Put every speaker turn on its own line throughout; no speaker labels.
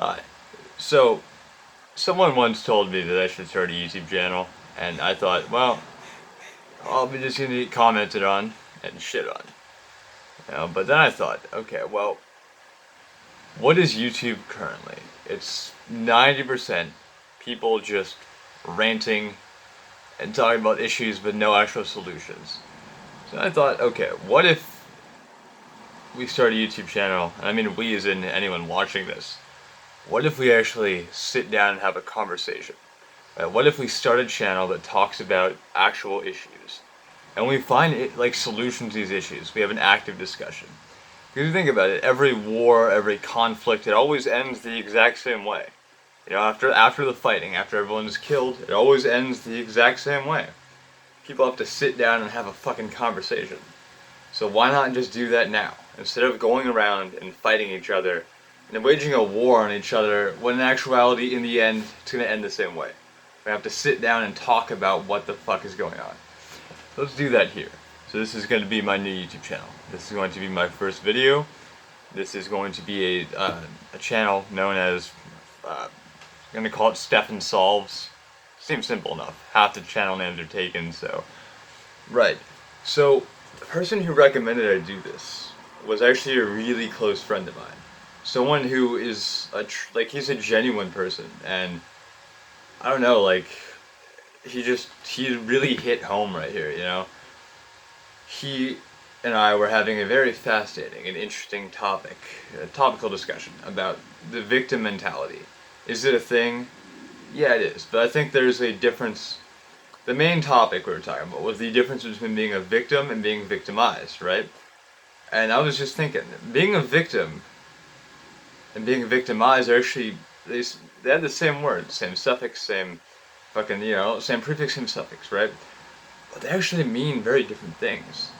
Hi. So, someone once told me that I should start a YouTube channel, and I thought, well, I'll be just gonna get commented on and shit on. But then I thought, okay, well, what is YouTube currently? It's 90% people just ranting and talking about issues with no actual solutions. So I thought, okay, what if we start a YouTube channel, and I mean we as in anyone watching this, what if we actually sit down and have a conversation? What if we start a channel that talks about actual issues, and we find like solutions to these issues? We have an active discussion. Because you think about it, every war, every conflict, it always ends the exact same way. After the fighting, after everyone's killed, it always ends the exact same way. People have to sit down and have a fucking conversation. So why not just do that now? Instead of going around and fighting each other and waging a war on each other, when in actuality, in the end, it's going to end the same way. We have to sit down and talk about what the fuck is going on. Let's do that here. So this is going to be my new YouTube channel. This is going to be my first video. This is going to be a channel known as, I'm going to call it Stefan Solves. Seems simple enough. Half the channel names are taken, so. Right. So, the person who recommended I do this was actually a really close friend of mine. Someone who is, he's a genuine person, and I don't know, he really hit home right here. He and I were having a very fascinating and interesting a topical discussion about the victim mentality. Is it a thing? Yeah, it is, but I think there's a difference. The main topic we were talking about was the difference between being a victim and being victimized, right? And I was just thinking, being a victim and being victimized are actually, they have the same word, same suffix, same fucking, same prefix, same suffix, right? But they actually mean very different things.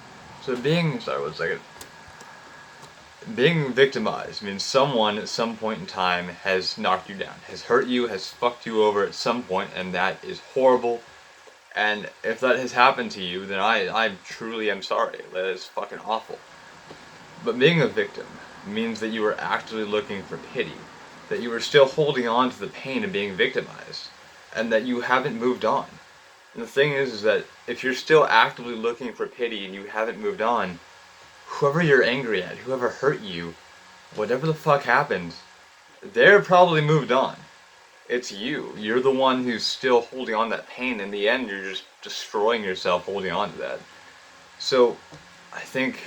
So sorry, one second. Being victimized means someone at some point in time has knocked you down, has hurt you, has fucked you over at some point, and that is horrible. And if that has happened to you, then I truly am sorry. That is fucking awful. But being a victim means that you are actively looking for pity, that you are still holding on to the pain of being victimized, and that you haven't moved on. And the thing is that if you're still actively looking for pity and you haven't moved on, whoever you're angry at, whoever hurt you, whatever the fuck happened, they're probably moved on. It's you. You're the one who's still holding on to that pain. In the end, you're just destroying yourself holding on to that. So, I think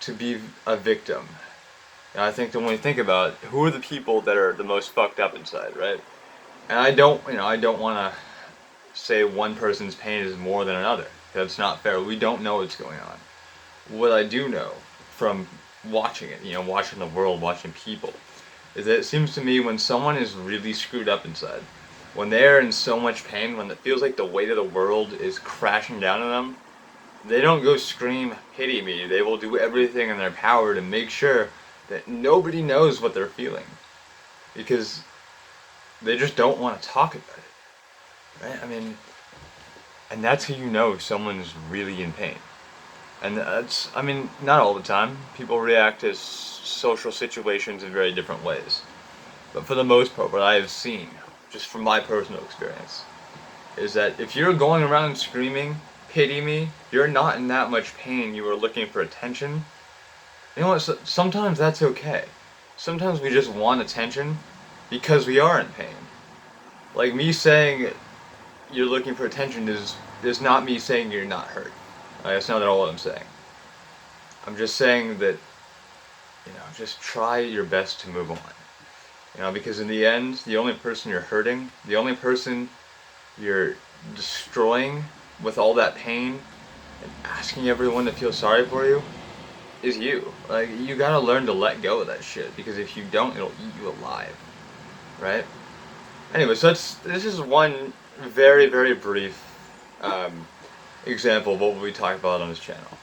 to be a victim, I think that when you think about it, who are the people that are the most fucked up inside, right? And I don't want to say one person's pain is more than another. That's not fair. We don't know what's going on. What I do know from watching it, watching the world, watching people, is that it seems to me when someone is really screwed up inside, when they're in so much pain, when it feels like the weight of the world is crashing down on them, they don't go scream, pity me. They will do everything in their power to make sure that nobody knows what they're feeling. Because they just don't want to talk about it. Right? I mean, and that's how you know someone's really in pain. And that's, not all the time. People react to social situations in very different ways. But for the most part, what I have seen, just from my personal experience, is that if you're going around screaming, pity me, you're not in that much pain, you are looking for attention. You know what, sometimes that's okay. Sometimes we just want attention because we are in pain. Like me saying you're looking for attention is not me saying you're not hurt. That's not at all what I'm saying. I'm just saying that, just try your best to move on. Because in the end, the only person you're hurting, the only person you're destroying with all that pain and asking everyone to feel sorry for you is you. Like, you gotta learn to let go of that shit, because if you don't, it'll eat you alive. Right? Anyway, so this is one very, very brief example of what we talk about on this channel.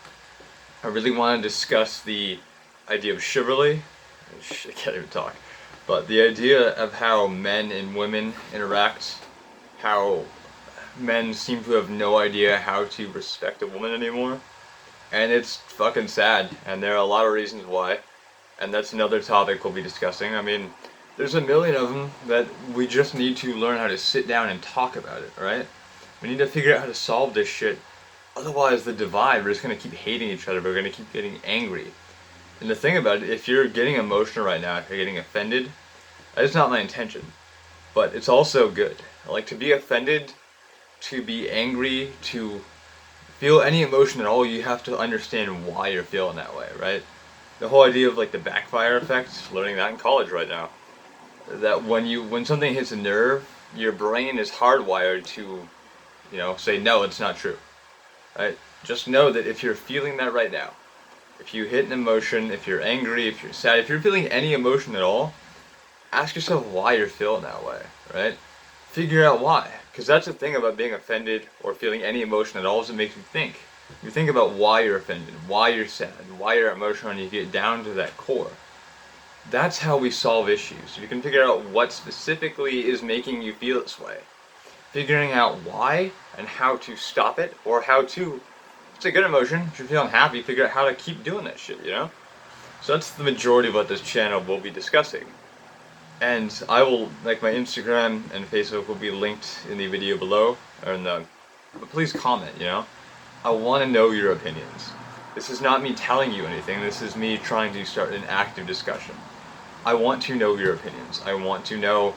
I really want to discuss the idea of chivalry. I can't even talk. But the idea of how men and women interact, how men seem to have no idea how to respect a woman anymore. And it's fucking sad, and there are a lot of reasons why. And that's another topic we'll be discussing. There's a million of them that we just need to learn how to sit down and talk about it, right? We need to figure out how to solve this shit. Otherwise, the divide, we're just gonna keep hating each other. We're gonna keep getting angry. And the thing about it, if you're getting emotional right now, if you're getting offended, that is not my intention. But it's also good. Like, to be offended, to be angry, to feel any emotion at all, you have to understand why you're feeling that way, right? The whole idea of like the backfire effect, learning that in college right now. That when something hits a nerve, your brain is hardwired to, say no, it's not true. Right? Just know that if you're feeling that right now, if you hit an emotion, if you're angry, if you're sad, if you're feeling any emotion at all, ask yourself why you're feeling that way, right? Figure out why. Because that's the thing about being offended or feeling any emotion at all is it makes you think. You think about why you're offended, why you're sad, why you're emotional, and you get down to that core. That's how we solve issues. You can figure out what specifically is making you feel this way. Figuring out why and how to stop it, or how to, it's a good emotion, if you're feeling happy, figure out how to keep doing that shit. So that's the majority of what this channel will be discussing. And I will, like, my Instagram and Facebook will be linked in the video below, but please comment. I want to know your opinions. This is not me telling you anything, this is me trying to start an active discussion. I want to know your opinions. I want to know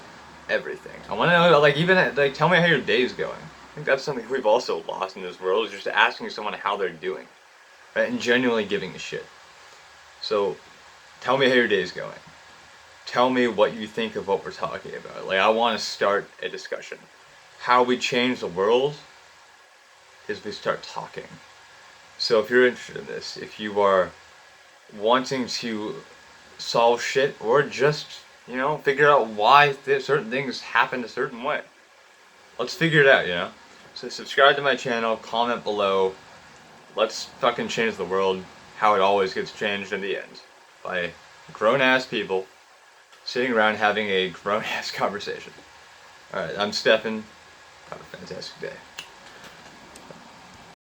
everything. I want to know, like, even, like, tell me how your day is going. I think that's something we've also lost in this world, is just asking someone how they're doing, right? And genuinely giving a shit. So, tell me how your day is going. Tell me what you think of what we're talking about. Like, I want to start a discussion. How we change the world is we start talking. So if you're interested in this, if you are wanting to solve shit, or just, figure out why certain things happen a certain way, let's figure it out. So subscribe to my channel, comment below. Let's fucking change the world how it always gets changed in the end. By grown-ass people sitting around having a grown-ass conversation. Alright, I'm Stefan. Have a fantastic day.